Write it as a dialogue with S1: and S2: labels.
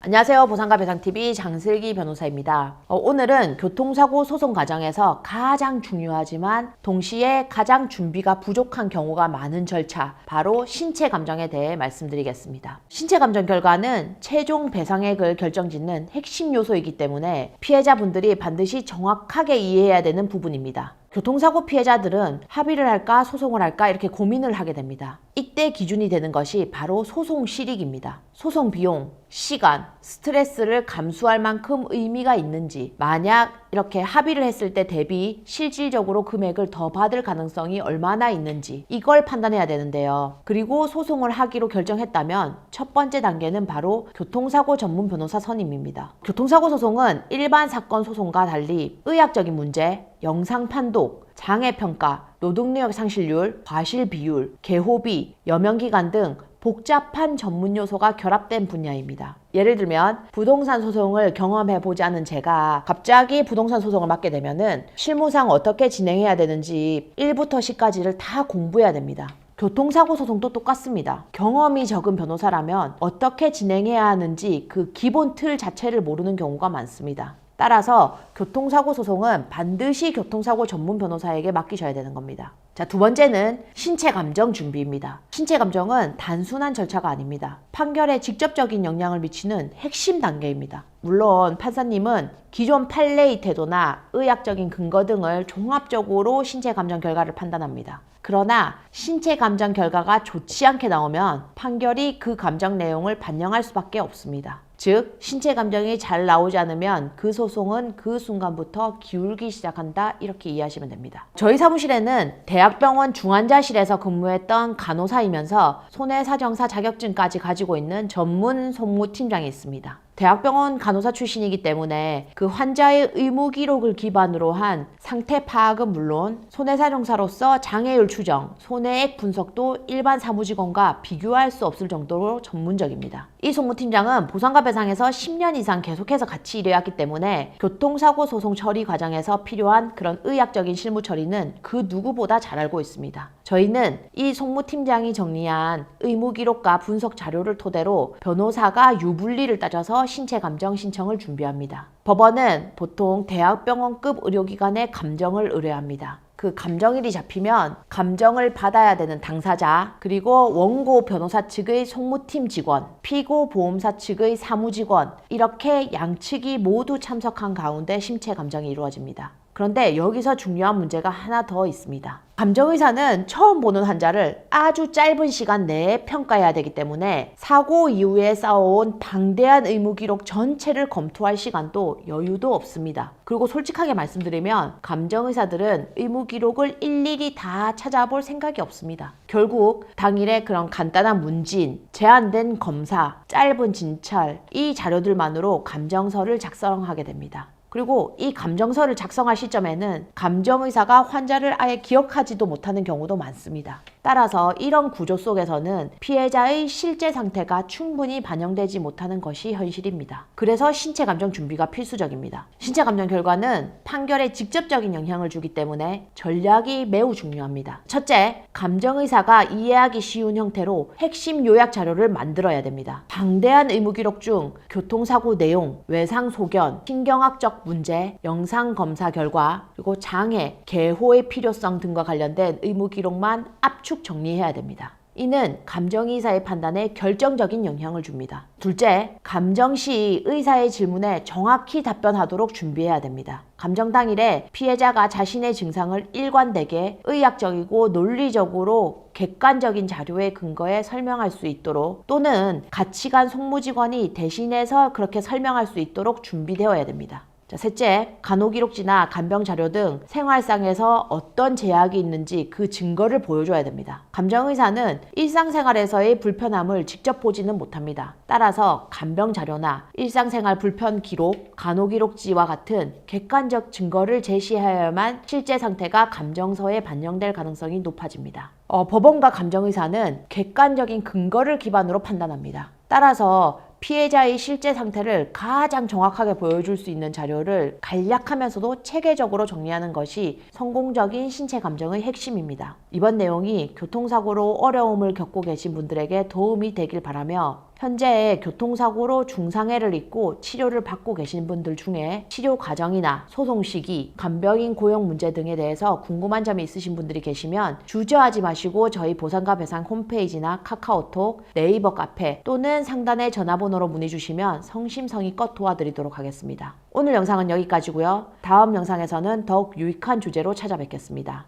S1: 안녕하세요. 보상가 배상TV 장슬기 변호사입니다. 오늘은 교통사고 소송 과정에서 가장 중요하지만 동시에 가장 준비가 부족한 경우가 많은 절차, 바로 신체 감정에 대해 말씀드리겠습니다. 신체 감정 결과는 최종 배상액을 결정짓는 핵심 요소이기 때문에 피해자분들이 반드시 정확하게 이해해야 되는 부분입니다. 교통사고 피해자들은 합의를 할까 소송을 할까 이렇게 고민을 하게 됩니다. 이때 기준이 되는 것이 바로 소송 실익입니다. 소송 비용, 시간, 스트레스를 감수할 만큼 의미가 있는지, 만약 이렇게 합의를 했을 때 대비 실질적으로 금액을 더 받을 가능성이 얼마나 있는지 이걸 판단해야 되는데요. 그리고 소송을 하기로 결정했다면 첫 번째 단계는 바로 교통사고 전문 변호사 선임입니다. 교통사고 소송은 일반 사건 소송과 달리 의학적인 문제, 영상 판독, 장애평가, 노동력 상실률, 과실 비율, 개호비, 여명기간 등 복잡한 전문 요소가 결합된 분야입니다. 예를 들면 부동산 소송을 경험해보지 않은 제가 갑자기 부동산 소송을 맡게 되면은 실무상 어떻게 진행해야 되는지 1부터 10까지를 다 공부해야 됩니다. 교통사고 소송도 똑같습니다. 경험이 적은 변호사라면 어떻게 진행해야 하는지 그 기본 틀 자체를 모르는 경우가 많습니다. 따라서 교통사고 소송은 반드시 교통사고 전문 변호사에게 맡기셔야 되는 겁니다. 자, 두 번째는 신체 감정 준비입니다. 신체 감정은 단순한 절차가 아닙니다. 판결에 직접적인 영향을 미치는 핵심 단계입니다. 물론 판사님은 기존 판례의 태도나 의학적인 근거 등을 종합적으로 신체 감정 결과를 판단합니다. 그러나 신체 감정 결과가 좋지 않게 나오면 판결이 그 감정 내용을 반영할 수밖에 없습니다. 즉, 신체 감정이 잘 나오지 않으면 그 소송은 그 순간부터 기울기 시작한다, 이렇게 이해하시면 됩니다. 저희 사무실에는 대학병원 중환자실에서 근무했던 간호사이면서 손해사정사 자격증까지 가지고 있는 전문 송무팀장이 있습니다. 대학병원 간호사 출신이기 때문에 그 환자의 의무 기록을 기반으로 한 상태 파악은 물론 손해사정사로서 장애율 추정, 손해액 분석도 일반 사무직원과 비교할 수 없을 정도로 전문적입니다. 이 송무팀장은 보상가 배상에서 10년 이상 계속해서 같이 일해왔기 때문에 교통사고 소송 처리 과정에서 필요한 그런 의학적인 실무 처리는 그 누구보다 잘 알고 있습니다. 저희는 이 송무팀장이 정리한 의무 기록과 분석 자료를 토대로 변호사가 유불리를 따져서 신체 감정 신청을 준비합니다. 법원은 보통 대학병원급 의료기관에 감정을 의뢰합니다. 그 감정일이 잡히면 감정을 받아야 되는 당사자, 그리고 원고 변호사 측의 송무팀 직원, 피고 보험사 측의 사무직원, 이렇게 양측이 모두 참석한 가운데 신체 감정이 이루어집니다. 그런데 여기서 중요한 문제가 하나 더 있습니다. 감정의사는 처음 보는 환자를 아주 짧은 시간 내에 평가해야 되기 때문에 사고 이후에 쌓아온 방대한 의무 기록 전체를 검토할 시간도 여유도 없습니다. 그리고 솔직하게 말씀드리면 감정의사들은 의무 기록을 일일이 다 찾아볼 생각이 없습니다. 결국 당일에 그런 간단한 문진, 제한된 검사, 짧은 진찰, 이 자료들만으로 감정서를 작성하게 됩니다. 그리고 이 감정서를 작성할 시점에는 감정의사가 환자를 아예 기억하지도 못하는 경우도 많습니다. 따라서 이런 구조 속에서는 피해자의 실제 상태가 충분히 반영되지 못하는 것이 현실입니다. 그래서 신체 감정 준비가 필수적입니다. 신체 감정 결과는 판결에 직접적인 영향을 주기 때문에 전략이 매우 중요합니다. 첫째, 감정의사가 이해하기 쉬운 형태로 핵심 요약 자료를 만들어야 됩니다. 방대한 의무 기록 중 교통사고 내용, 외상 소견, 신경학적 문제, 영상 검사 결과, 그리고 장애, 개호의 필요성 등과 관련된 의무 기록만 압축 정리해야 됩니다. 이는 감정의사의 판단에 결정적인 영향을 줍니다. 둘째, 감정 시 의사의 질문에 정확히 답변하도록 준비해야 됩니다. 감정 당일에 피해자가 자신의 증상을 일관되게 의학적이고 논리적으로 객관적인 자료에 근거해 설명할 수 있도록, 또는 같이 간 송무직원이 대신해서 그렇게 설명할 수 있도록 준비되어야 됩니다. 자, 셋째, 간호기록지나 간병자료 등 생활상에서 어떤 제약이 있는지 그 증거를 보여줘야 됩니다. 감정의사는 일상생활에서의 불편함을 직접 보지는 못합니다. 따라서 간병자료나 일상생활 불편 기록, 간호기록지와 같은 객관적 증거를 제시해야만 실제 상태가 감정서에 반영될 가능성이 높아집니다. 법원과 감정의사는 객관적인 근거를 기반으로 판단합니다. 따라서 피해자의 실제 상태를 가장 정확하게 보여줄 수 있는 자료를 간략하면서도 체계적으로 정리하는 것이 성공적인 신체 감정의 핵심입니다. 이번 내용이 교통사고로 어려움을 겪고 계신 분들에게 도움이 되길 바라며 현재 교통사고로 중상해를 입고 치료를 받고 계신 분들 중에 치료 과정이나 소송 시기, 간병인 고용 문제 등에 대해서 궁금한 점이 있으신 분들이 계시면 주저하지 마시고 저희 보상과 배상 홈페이지나 카카오톡, 네이버 카페 또는 상단의 전화번호로 문의 주시면 성심성의껏 도와드리도록 하겠습니다. 오늘 영상은 여기까지고요. 다음 영상에서는 더욱 유익한 주제로 찾아뵙겠습니다.